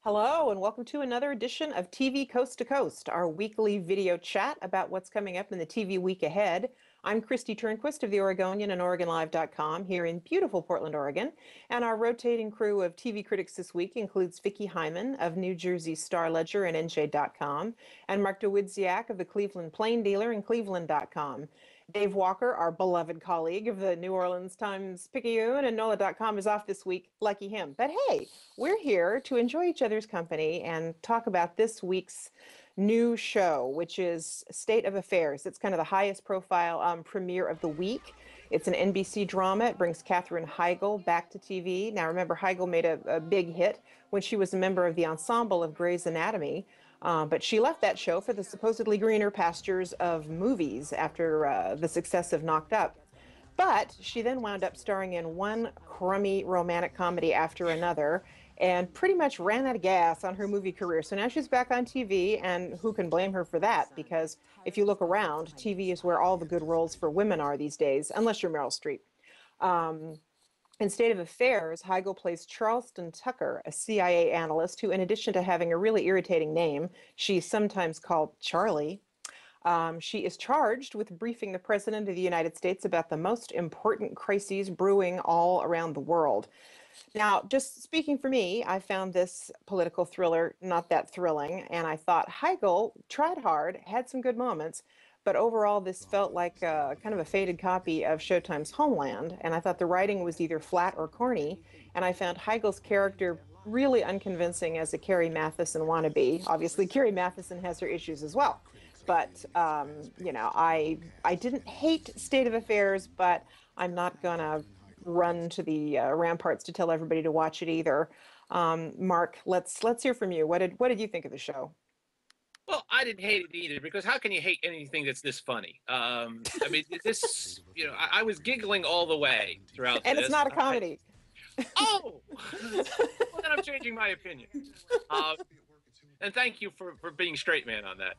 Hello, and welcome to another edition of TV Coast to Coast, our weekly video chat about what's coming up in the TV week ahead. I'm Kristi Turnquist of the Oregonian and Oregon.com here in beautiful Portland, Oregon. And our rotating crew of TV critics this week includes Vicki Hyman of New Jersey Star Ledger and NJ.com, and Mark Dawidziak of the Cleveland Plain Dealer and Cleveland.com. Dave Walker, our beloved colleague of the New Orleans Times-Picayune and NOLA.com, is off this week. Lucky him. But hey, we're here to enjoy each other's company and talk about this week's new show, which is State of Affairs. It's kind of the highest profile premiere of the week. It's an NBC drama. It brings Katherine Heigl back to TV. Now, remember, Heigl made a big hit when she was a member of the ensemble of Grey's Anatomy. But she left that show for the supposedly greener pastures of movies after the success of Knocked Up. But she then wound up starring in one crummy romantic comedy after another and pretty much ran out of gas on her movie career. So now she's back on TV, and who can blame her for that? Because if you look around, TV is where all the good roles for women are these days, unless you're Meryl Streep. In State of Affairs, Heigl plays Charleston Tucker, a CIA analyst who, in addition to having a really irritating name, she's sometimes called Charlie. She is charged with briefing the President of the United States about the most important crises brewing all around the world. Now, just speaking for me, I found this political thriller not that thrilling, and I thought Heigl tried hard, had some good moments, but overall this felt like kind of a faded copy of Showtime's Homeland, and I thought the writing was either flat or corny, and I found Heigl's character really unconvincing as a Carrie Mathison wannabe. Obviously, Carrie Mathison has her issues as well. But, I didn't hate State of Affairs, but I'm not going to run to the ramparts to tell everybody to watch it either. Mark, let's hear from you. What did you think of the show? Well, I didn't hate it either, because how can you hate anything that's this funny? I was giggling all the way throughout And this. it's not a comedy. Well, then I'm changing my opinion. And thank you for being straight man on that.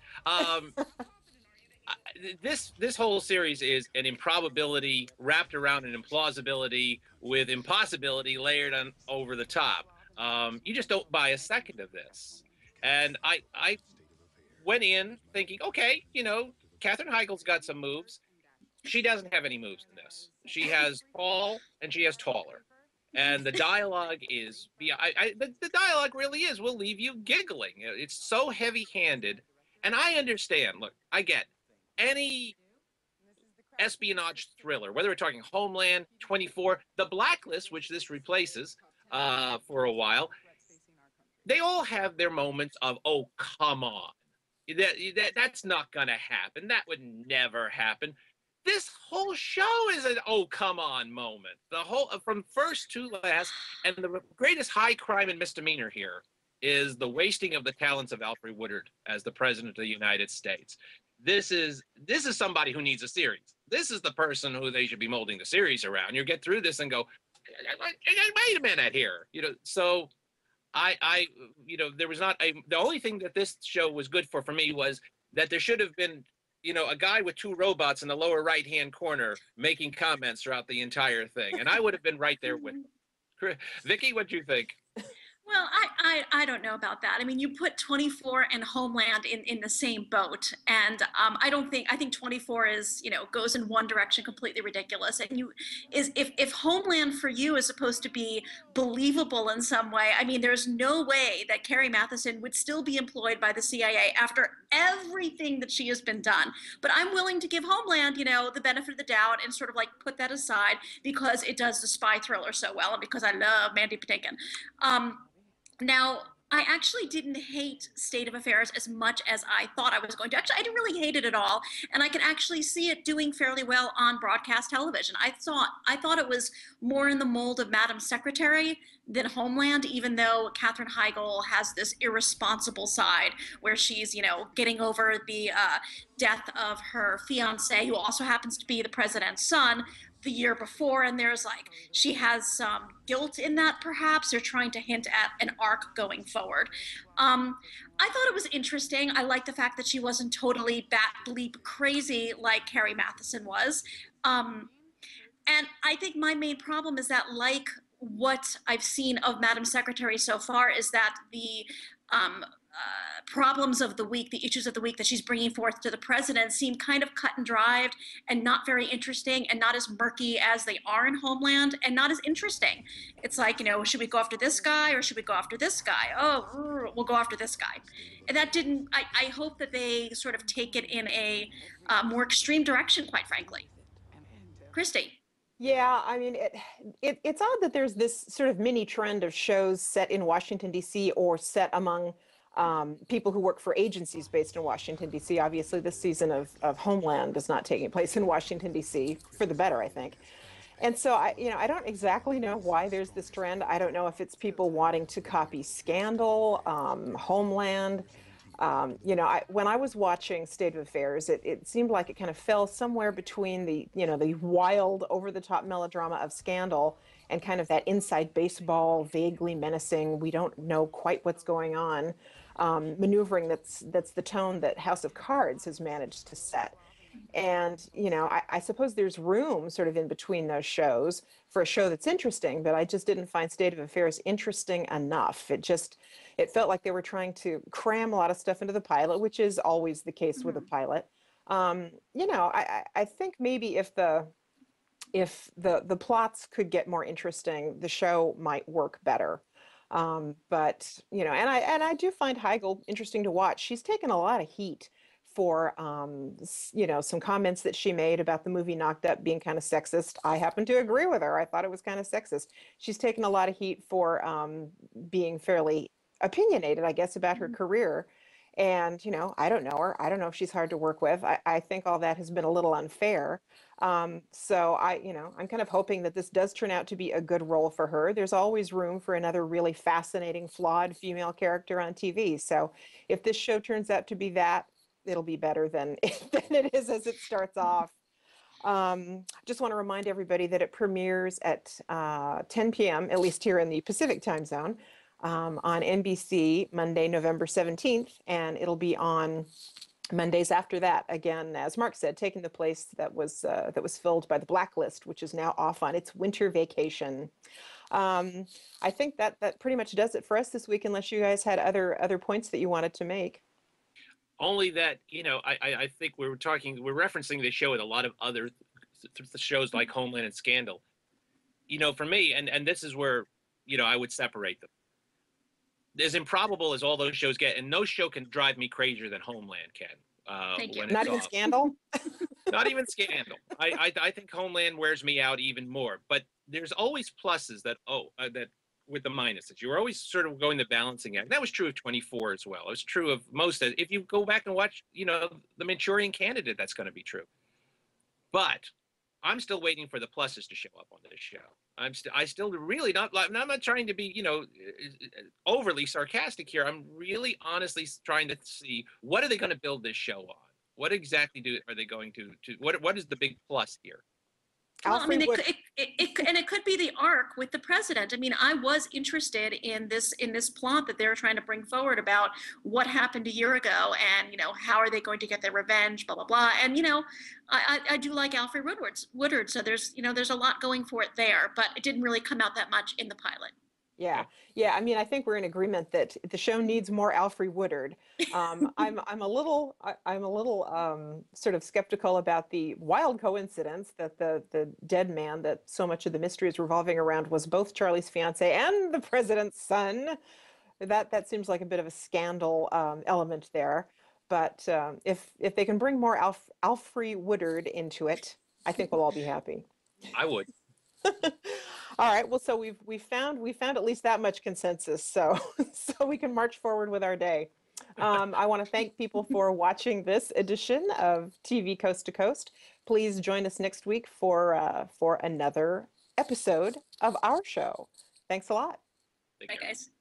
This whole series is an improbability wrapped around an implausibility with impossibility layered on over the top. You just don't buy a second of this. And I went in thinking, okay, Katherine Heigl's got some moves. She doesn't have any moves in this. She has tall and she has taller. And the dialogue is, the dialogue really will leave you giggling. It's so heavy-handed. And I understand, look, I get any espionage thriller, whether we're talking Homeland, 24, The Blacklist, which this replaces for a while, they all have their moments of, oh, come on. That's not going to happen. That would never happen. This whole show is an oh come on moment. The whole from first to last, and the greatest high crime and misdemeanor here is the wasting of the talents of Alfre Woodard as the President of the United States. This is somebody who needs a series. This is the person who they should be molding the series around. You get through this and go, wait a minute here. So there was not the only thing that this show was good for me was that there should have been, a guy with two robots in the lower right-hand corner making comments throughout the entire thing. And I would have been right there with him. Vicki, what'd you think? Well, I don't know about that. I mean, you put 24 and Homeland in the same boat, and I think 24 is, goes in one direction, completely ridiculous. And if Homeland for you is supposed to be believable in some way, I mean, there's no way that Carrie Mathison would still be employed by the CIA after everything that she has been done. But I'm willing to give Homeland, the benefit of the doubt and sort of like put that aside because it does the spy thriller so well, and because I love Mandy Patinkin. Now, I actually didn't hate State of Affairs as much as I thought I was going to. Actually, I didn't really hate it at all, and I can actually see it doing fairly well on broadcast television. I thought it was more in the mold of Madam Secretary than Homeland, even though Katherine Heigl has this irresponsible side where she's, getting over the death of her fiance, who also happens to be the president's son, the year before, and there's she has some guilt in that. Perhaps they're trying to hint at an arc going forward. I thought it was interesting. I like the fact that she wasn't totally bat bleep crazy like Carrie Mathison was. And I think my main problem is that, like what I've seen of Madam Secretary so far is that the problems of the week, the issues of the week that she's bringing forth to the president seem kind of cut and dried and not very interesting and not as murky as they are in Homeland and not as interesting. It's like, should we go after this guy or should we go after this guy? Oh, we'll go after this guy. And that didn't, I hope that they sort of take it in a more extreme direction, quite frankly. Kristi. Yeah, I mean, it's odd that there's this sort of mini trend of shows set in Washington, D.C. or set among people who work for agencies based in Washington, D.C. Obviously, this season of Homeland is not taking place in Washington, D.C. for the better, I think. And so I don't exactly know why there's this trend. I don't know if it's people wanting to copy Scandal, Homeland. When I was watching State of Affairs, it seemed like it kind of fell somewhere between the wild, over-the-top melodrama of Scandal and kind of that inside baseball, vaguely menacing, we don't know quite what's going on, maneuvering that's the tone that House of Cards has managed to set. And, I suppose there's room sort of in between those shows for a show that's interesting, but I just didn't find State of Affairs interesting enough. It felt like they were trying to cram a lot of stuff into the pilot, which is always the case with a pilot. I think maybe if the plots could get more interesting, the show might work better. But, and I do find Heigl interesting to watch. She's taken a lot of heat for, some comments that she made about the movie Knocked Up being kind of sexist. I happen to agree with her. I thought it was kind of sexist. She's taken a lot of heat for being fairly opinionated, I guess, about her career. And, I don't know her. I don't know if she's hard to work with. I think all that has been a little unfair. So I'm kind of hoping that this does turn out to be a good role for her. There's always room for another really fascinating, flawed female character on TV. So if this show turns out to be that, it'll be better than it is as it starts off. Just want to remind everybody that it premieres at 10 p.m., at least here in the Pacific time zone, on NBC Monday, November 17th, and it'll be on Mondays after that. Again, as Mark said, taking the place that was filled by The Blacklist, which is now off on its winter vacation. I think that pretty much does it for us this week, unless you guys had other points that you wanted to make. Only that, I think we're referencing the show with a lot of other shows like Homeland and Scandal. For me, and this is where, I would separate them. As improbable as all those shows get, and no show can drive me crazier than Homeland can. Thank you. Not even Scandal? Not even Scandal. I think Homeland wears me out even more. But there's always pluses that with the minuses. You're always sort of going the balancing act. That was true of 24 as well. It was true of most of, if you go back and watch, the Manchurian Candidate, that's going to be true. But I'm still waiting for the pluses to show up on this show. I still really not, I'm not trying to be, overly sarcastic here. I'm really honestly trying to see, what are they going to build this show on? What exactly are they going to what is the big plus here? Well, I mean, it could be the arc with the president. I mean, I was interested in this plot that they're trying to bring forward about what happened a year ago, and how are they going to get their revenge, blah blah blah. And I do like Alfre Woodard, so there's a lot going for it there, but it didn't really come out that much in the pilot. Yeah. I mean, I think we're in agreement that the show needs more Alfre Woodard. I'm a little sort of skeptical about the wild coincidence that the dead man that so much of the mystery is revolving around was both Charlie's fiance and the president's son. That seems like a bit of a scandal element there. But if they can bring more Alfre Woodard into it, I think we'll all be happy. I would. All right. Well, so we found at least that much consensus, so we can march forward with our day. I want to thank people for watching this edition of TV Coast to Coast. Please join us next week for another episode of our show. Thanks a lot. Bye, guys.